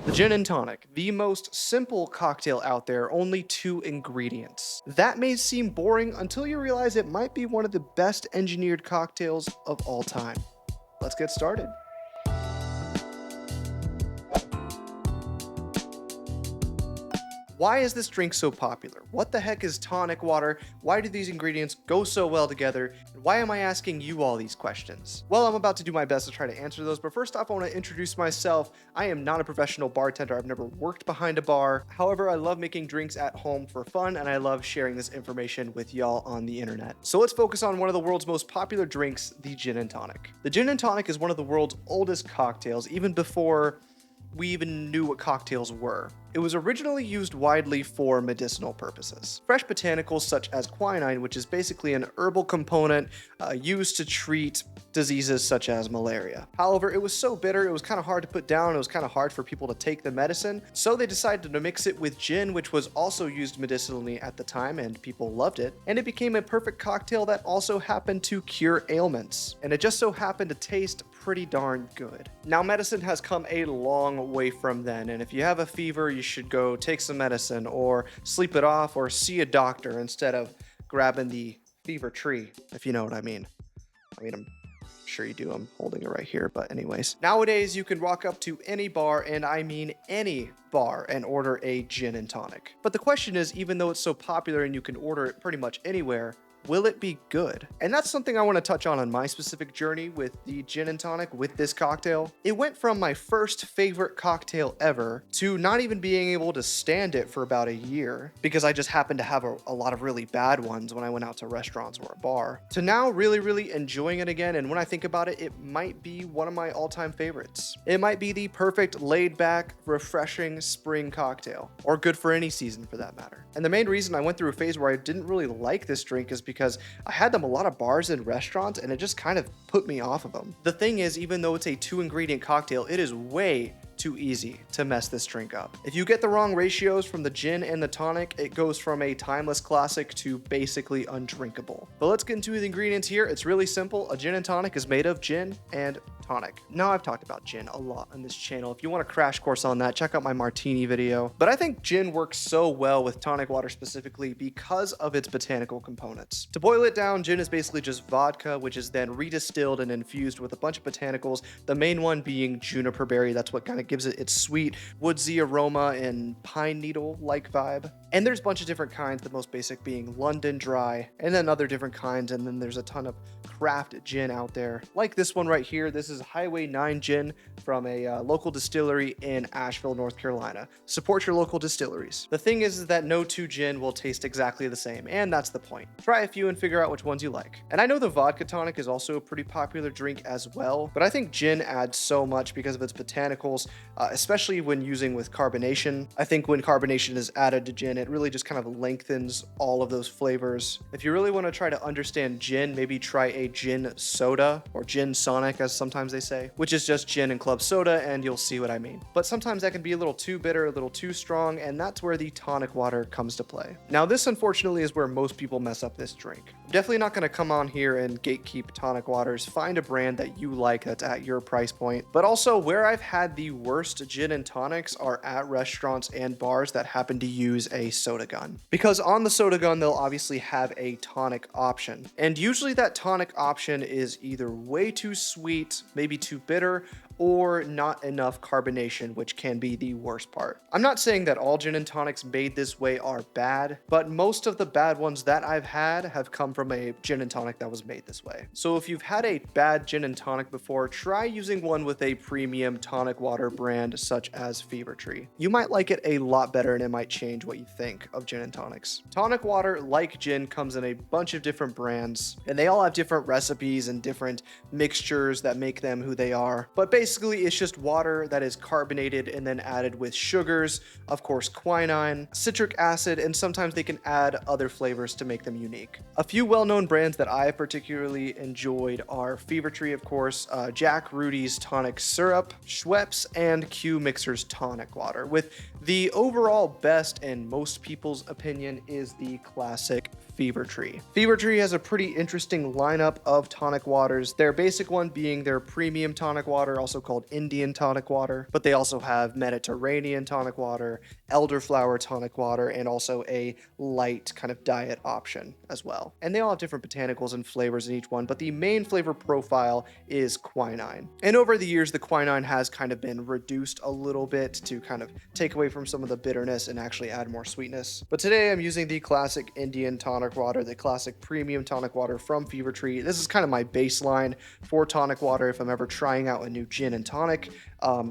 The gin and tonic, the most simple cocktail out there, only 2 ingredients. That may seem boring until you realize it might be one of the best engineered cocktails of all time. Let's get started. Why is this drink so popular? What the heck is tonic water? Why do these ingredients go so well together? And why am I asking you all these questions? Well, I'm about to do my best to try to answer those, but first off, I want to introduce myself. I am not a professional bartender. I've never worked behind a bar. However, I love making drinks at home for fun, and I love sharing this information with y'all on the internet. So let's focus on one of the world's most popular drinks, the gin and tonic. The gin and tonic is one of the world's oldest cocktails, even before we even knew what cocktails were. It was originally used widely for medicinal purposes. Fresh botanicals such as quinine, which is basically an herbal component used to treat diseases such as malaria. However, it was so bitter, it was kind of hard to put down, it was kind of hard for people to take the medicine, so they decided to mix it with gin, which was also used medicinally at the time, and people loved it, and it became a perfect cocktail that also happened to cure ailments, and it just so happened to taste pretty darn good. Now, medicine has come a long way from then, and if you have a fever, you should go take some medicine or sleep it off or see a doctor instead of grabbing the fever tree, if you know what I mean. I'm sure you do. I'm holding it right here, but anyways. Nowadays, you can walk up to any bar, and I mean any bar, and order a gin and tonic. But the question is, even though it's so popular and you can order it pretty much anywhere, will it be good? And that's something I want to touch on my specific journey with the gin and tonic with this cocktail. It went from my first favorite cocktail ever to not even being able to stand it for about a year because I just happened to have a lot of really bad ones when I went out to restaurants or a bar, to now really enjoying it again. And when I think about it, it might be one of my all-time favorites. It might be the perfect laid-back, refreshing spring cocktail, or good for any season for that matter. And the main reason I went through a phase where I didn't really like this drink is because I had them a lot of bars and restaurants, and it just kind of put me off of them. The thing is, even though it's a 2-ingredient cocktail, it is way too easy to mess this drink up. If you get the wrong ratios from the gin and the tonic, it goes from a timeless classic to basically undrinkable. But let's get into the ingredients here. It's really simple. A gin and tonic is made of gin and tonic. Now, I've talked about gin a lot on this channel. If you want a crash course on that, check out my martini video. But I think gin works so well with tonic water specifically because of its botanical components. To boil it down, gin is basically just vodka, which is then redistilled and infused with a bunch of botanicals, the main one being juniper berry. That's what kind of gives it its sweet, woodsy aroma and pine needle-like vibe. And there's a bunch of different kinds, the most basic being London Dry, and then other different kinds, and then there's a ton of craft gin out there. Like this one right here, this is Highway 9 gin from a local distillery in Asheville, North Carolina. Support your local distilleries. The thing is that no two gin will taste exactly the same, and that's the point. Try a few and figure out which ones you like. And I know the vodka tonic is also a pretty popular drink as well, but I think gin adds so much because of its botanicals, especially when using with carbonation. I think when carbonation is added to gin, it really just kind of lengthens all of those flavors. If you really want to try to understand gin, maybe try a gin soda, or gin sonic as sometimes they say, which is just gin and club soda, and you'll see what I mean. But sometimes that can be a little too bitter, a little too strong, and that's where the tonic water comes to play. Now, this unfortunately is where most people mess up this drink. I'm definitely not going to come on here and gatekeep tonic waters. Find a brand that you like that's at your price point. But also, where I've had the worst gin and tonics are at restaurants and bars that happen to use a soda gun. Because on the soda gun, they'll obviously have a tonic option. And usually that tonic option is either way too sweet, maybe too bitter, or not enough carbonation, which can be the worst part. I'm not saying that all gin and tonics made this way are bad, but most of the bad ones that I've had have come from a gin and tonic that was made this way. So if you've had a bad gin and tonic before, try using one with a premium tonic water brand such as Fever Tree. You might like it a lot better, and it might change what you think of gin and tonics. Tonic water, like gin, comes in a bunch of different brands, and they all have different recipes and different mixtures that make them who they are. But basically, it's just water that is carbonated and then added with sugars, of course quinine, citric acid, and sometimes they can add other flavors to make them unique. A few well-known brands that I particularly enjoyed are Fever Tree, of course, Jack Rudy's tonic syrup, Schweppes, and Q Mixer's tonic water, with the overall best, in most people's opinion, is the classic Fever Tree. Fever Tree has a pretty interesting lineup of tonic waters. Their basic one being their premium tonic water, also called Indian tonic water, but they also have Mediterranean tonic water, elderflower tonic water, and also a light kind of diet option as well. And they all have different botanicals and flavors in each one, but the main flavor profile is quinine. And over the years, the quinine has kind of been reduced a little bit to kind of take away from some of the bitterness and actually add more sweetness. But today I'm using the classic Indian tonic water, the classic premium tonic water from Fever Tree. This is kind of my baseline for tonic water. If I'm ever trying out a new gin and tonic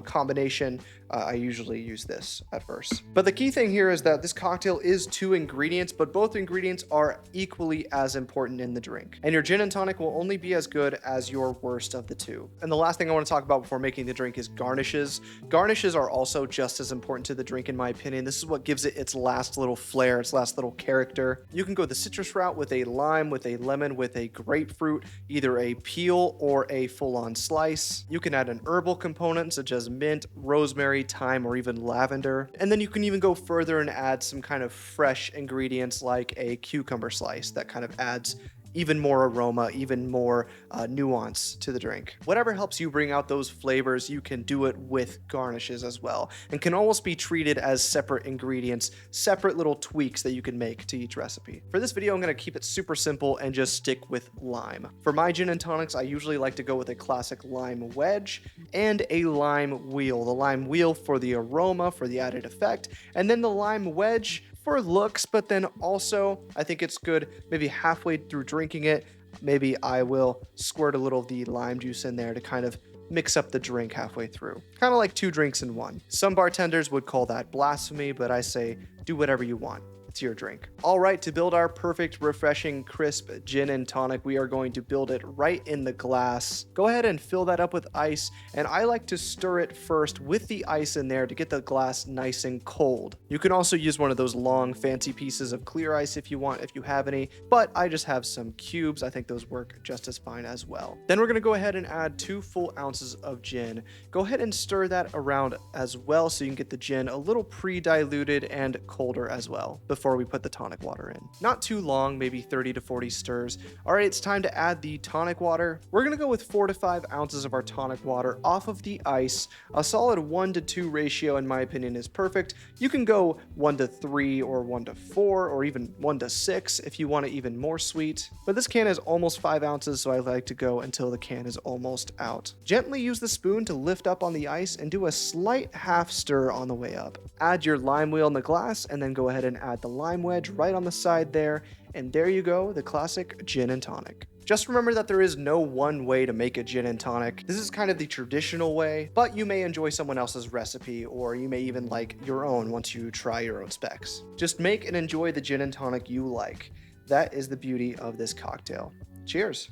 combination, I usually use this at first. But the key thing here is that this cocktail is 2 ingredients, but both ingredients are equally as important in the drink. And your gin and tonic will only be as good as your worst of the 2. And the last thing I want to talk about before making the drink is garnishes. Garnishes are also just as important to the drink in my opinion. This is what gives it its last little flair, its last little character. You can go the citrus route with a lime, with a lemon, with a grapefruit, either a peel or a full-on slice. You can add an herbal component such as mint, rosemary, thyme, or even lavender. And then you can even go further and add some kind of fresh ingredients like a cucumber slice that kind of adds even more aroma, even more nuance to the drink. Whatever helps you bring out those flavors, you can do it with garnishes as well, and can almost be treated as separate ingredients, separate little tweaks that you can make to each recipe. For this video, I'm going to keep it super simple and just stick with lime. For my gin and tonics, I usually like to go with a classic lime wedge and a lime wheel. The lime wheel for the aroma, for the added effect, and then the lime wedge for looks, but then also I think it's good maybe halfway through drinking it, maybe I will squirt a little of the lime juice in there to kind of mix up the drink halfway through. Kind of like 2 drinks in 1. Some bartenders would call that blasphemy, but I say do whatever you want. It's your drink. All right, to build our perfect, refreshing, crisp gin and tonic, we are going to build it right in the glass. Go ahead and fill that up with ice, and I like to stir it first with the ice in there to get the glass nice and cold. You can also use one of those long, fancy pieces of clear ice if you want, if you have any, but I just have some cubes. I think those work just as fine as well. Then we're gonna go ahead and add 2 full ounces of gin. Go ahead and stir that around as well so you can get the gin a little pre-diluted and colder as well before we put the tonic water in. Not too long, maybe 30 to 40 stirs. All right, it's time to add the tonic water. We're gonna go with 4 to 5 ounces of our tonic water off of the ice. A solid 1 to 2 ratio, in my opinion, is perfect. You can go 1 to 3 or 1 to 4 or even 1 to 6 if you want it even more sweet. But this can is almost 5 ounces, so I like to go until the can is almost out. Gently use the spoon to lift up on the ice and do a slight half stir on the way up. Add your lime wheel in the glass and then go ahead and add the lime wedge right on the side there, and there you go, the classic gin and tonic. Just remember that there is no one way to make a gin and tonic. This is kind of the traditional way, but you may enjoy someone else's recipe, or you may even like your own once you try your own specs. Just make and enjoy the gin and tonic you like. That is the beauty of this cocktail. Cheers.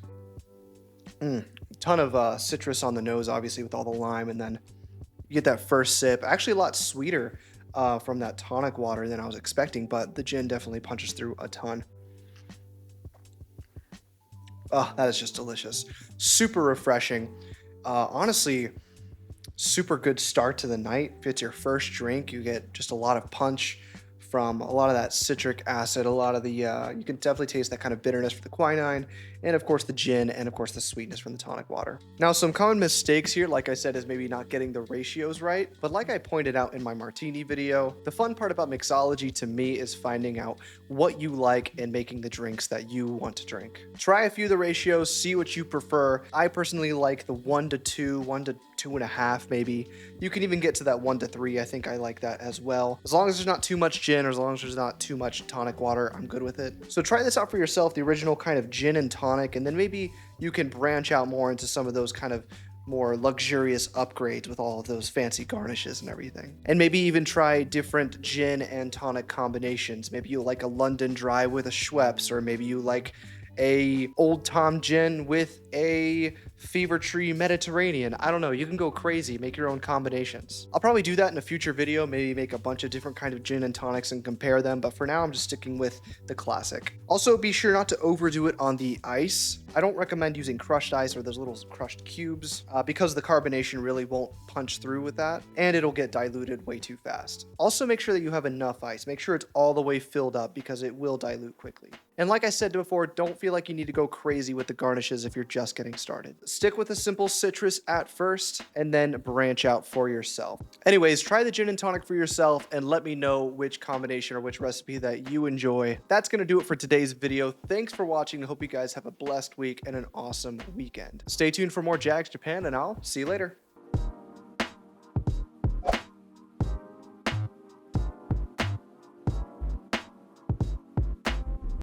Ton of citrus on the nose, obviously, with all the lime, and then you get that first sip. Actually a lot sweeter from that tonic water than I was expecting, but the gin definitely punches through a ton. Oh, that is just delicious. Super refreshing. Honestly, super good start to the night. If it's your first drink, you get just a lot of punch from a lot of that citric acid, a lot of the, you can definitely taste that kind of bitterness from the quinine, and of course the gin, and of course the sweetness from the tonic water. Now, some common mistakes here, like I said, is maybe not getting the ratios right, but like I pointed out in my martini video, the fun part about mixology to me is finding out what you like and making the drinks that you want to drink. Try a few of the ratios, see what you prefer. I personally like the 1 to 2, 1 to 2.5 maybe. You can even get to that 1 to 3. I think I like that as well. As long as there's not too much gin, or as long as there's not too much tonic water, I'm good with it. So try this out for yourself, the original kind of gin and tonic, and then maybe you can branch out more into some of those kind of more luxurious upgrades with all of those fancy garnishes and everything. And maybe even try different gin and tonic combinations. Maybe you like a London Dry with a Schweppes, or maybe you like a Old Tom gin with a Fever Tree Mediterranean. I don't know, you can go crazy, make your own combinations. I'll probably do that in a future video, maybe make a bunch of different kind of gin and tonics and compare them, but for now I'm just sticking with the classic. Also, be sure not to overdo it on the ice. I don't recommend using crushed ice or those little crushed cubes because the carbonation really won't punch through with that, and it'll get diluted way too fast. Also, make sure that you have enough ice. Make sure it's all the way filled up because it will dilute quickly. And like I said before, don't feel like you need to go crazy with the garnishes if you're just getting started. Stick with a simple citrus at first and then branch out for yourself. Anyways, try the gin and tonic for yourself and let me know which combination or which recipe that you enjoy. That's going to do it for today's video. Thanks for watching. I hope you guys have a blessed week and an awesome weekend. Stay tuned for more Jags Japan, and I'll see you later.